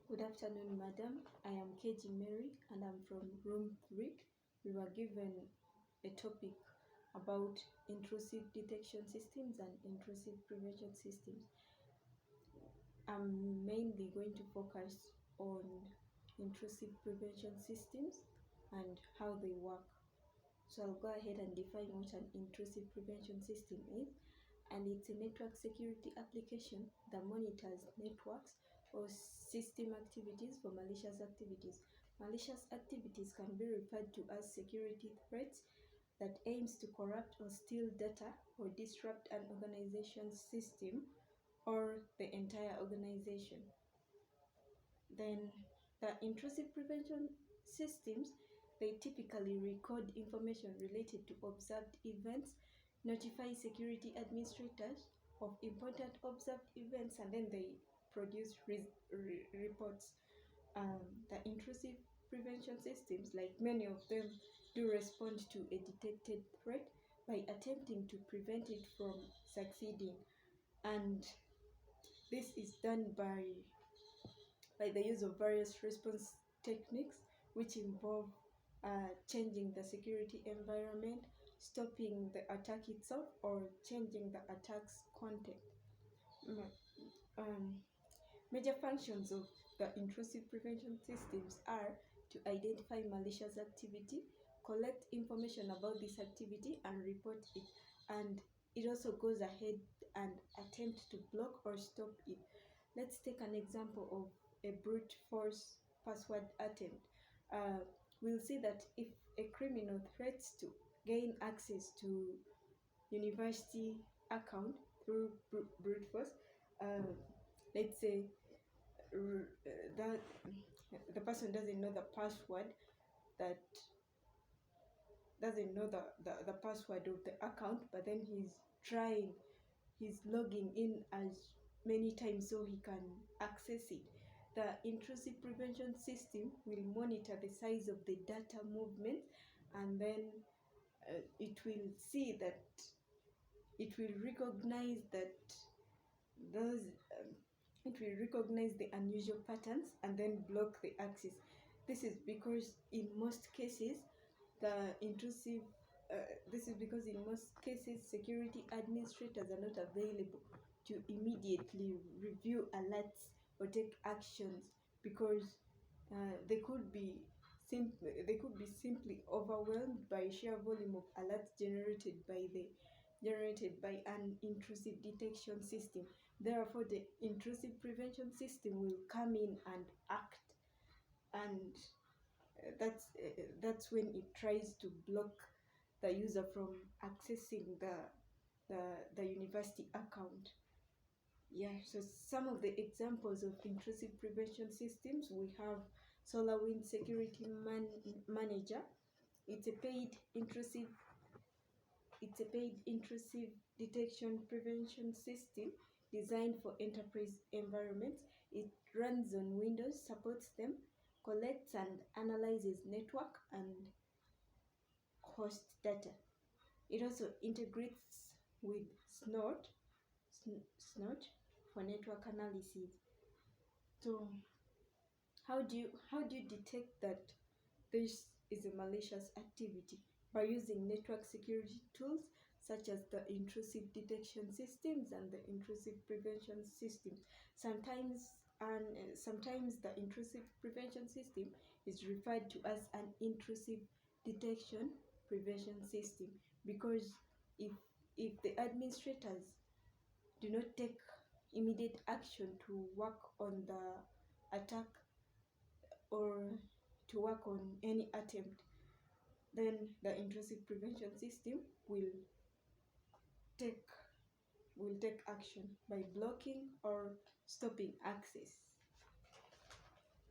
Good afternoon, madam. I am KG Mary and I'm from room 3. We were given a topic about intrusive detection systems and intrusive prevention systems. I'm mainly going to focus on intrusive prevention systems and how they work. So I'll go ahead and define what an intrusive prevention system is. And it's a network security application that monitors networks or system activities for malicious activities. Malicious activities can be referred to as security threats that aims to corrupt or steal data or disrupt an organization's system or the entire organization. Then the intrusive prevention systems, they typically record information related to observed events, notify security administrators of important observed events, and then they produce reports. The intrusive prevention systems, like many of them, do respond to a detected threat by attempting to prevent it from succeeding. And this is done by the use of various response techniques, which involve changing the security environment, stopping the attack itself, or changing the attack's content. Um, Major functions of the intrusive prevention systems are to identify malicious activity, collect information about this activity, and report it. And it also goes ahead and attempt to block or stop it. Let's take an example of a brute force password attempt. We'll see that if a criminal threats to gain access to university account through brute force, let's say that the person doesn't know the password, that doesn't know the password of the account, but then he's logging in as many times so he can access it. The intrusive prevention system will monitor the size of the data movement, and then it will see that it will recognize that those it will recognize the unusual patterns and then block the access. This is because in most cases security administrators are not available to immediately review alerts or take actions, because they could be simply overwhelmed by sheer volume of alerts generated by an intrusive detection system. Therefore, the intrusive prevention system will come in and act, and that's when it tries to block the user from accessing the university account. Yeah, so some of the examples of intrusive prevention systems, we have SolarWinds Security Manager. It's a paid intrusive detection prevention system designed for enterprise environments. It runs on Windows, supports them, collects and analyzes network and host data. It also integrates with Snort for network analysis. So how do you detect that this is a malicious activity? By using network security tools such as the intrusive detection systems and the intrusive prevention systems. Sometimes the intrusive prevention system is referred to as an intrusive detection prevention system, because if the administrators do not take immediate action to work on the attack or to work on any attempt, then the intrusive prevention system will take action by blocking or stopping access.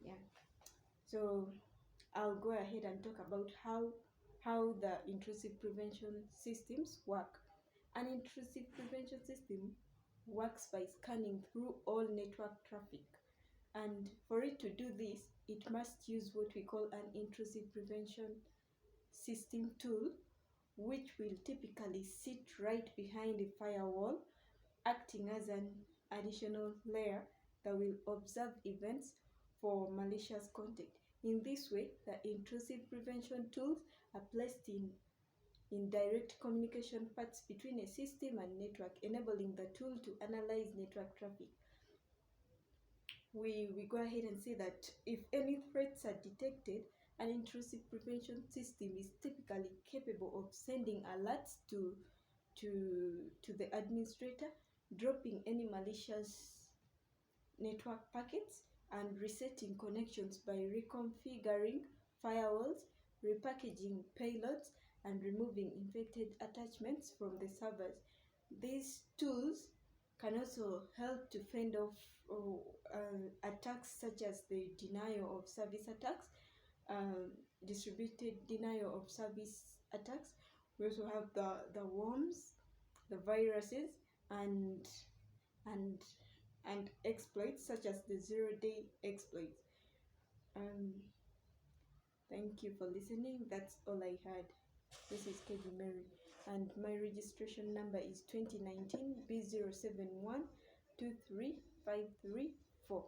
Yeah. So I'll go ahead and talk about how the intrusive prevention systems work. An intrusive prevention system works by scanning through all network traffic. And for it to do this, it must use what we call an intrusive prevention system tool, which will typically sit right behind a firewall, acting as an additional layer that will observe events for malicious content. In this way, the intrusive prevention tools are placed in direct communication paths between a system and network, enabling the tool to analyze network traffic. We go ahead and say that if any threats are detected, an intrusive prevention system is typically capable of sending alerts to the administrator, dropping any malicious network packets, and resetting connections by reconfiguring firewalls, repackaging payloads, and removing infected attachments from the servers. These tools can also help to fend off attacks such as the denial of service attacks, distributed denial of service attacks. We also have the worms, the viruses, and and exploits such as the zero-day exploits. Thank you for listening. That's all I had. This is KB Mary, and my registration number is 2019 B07123534.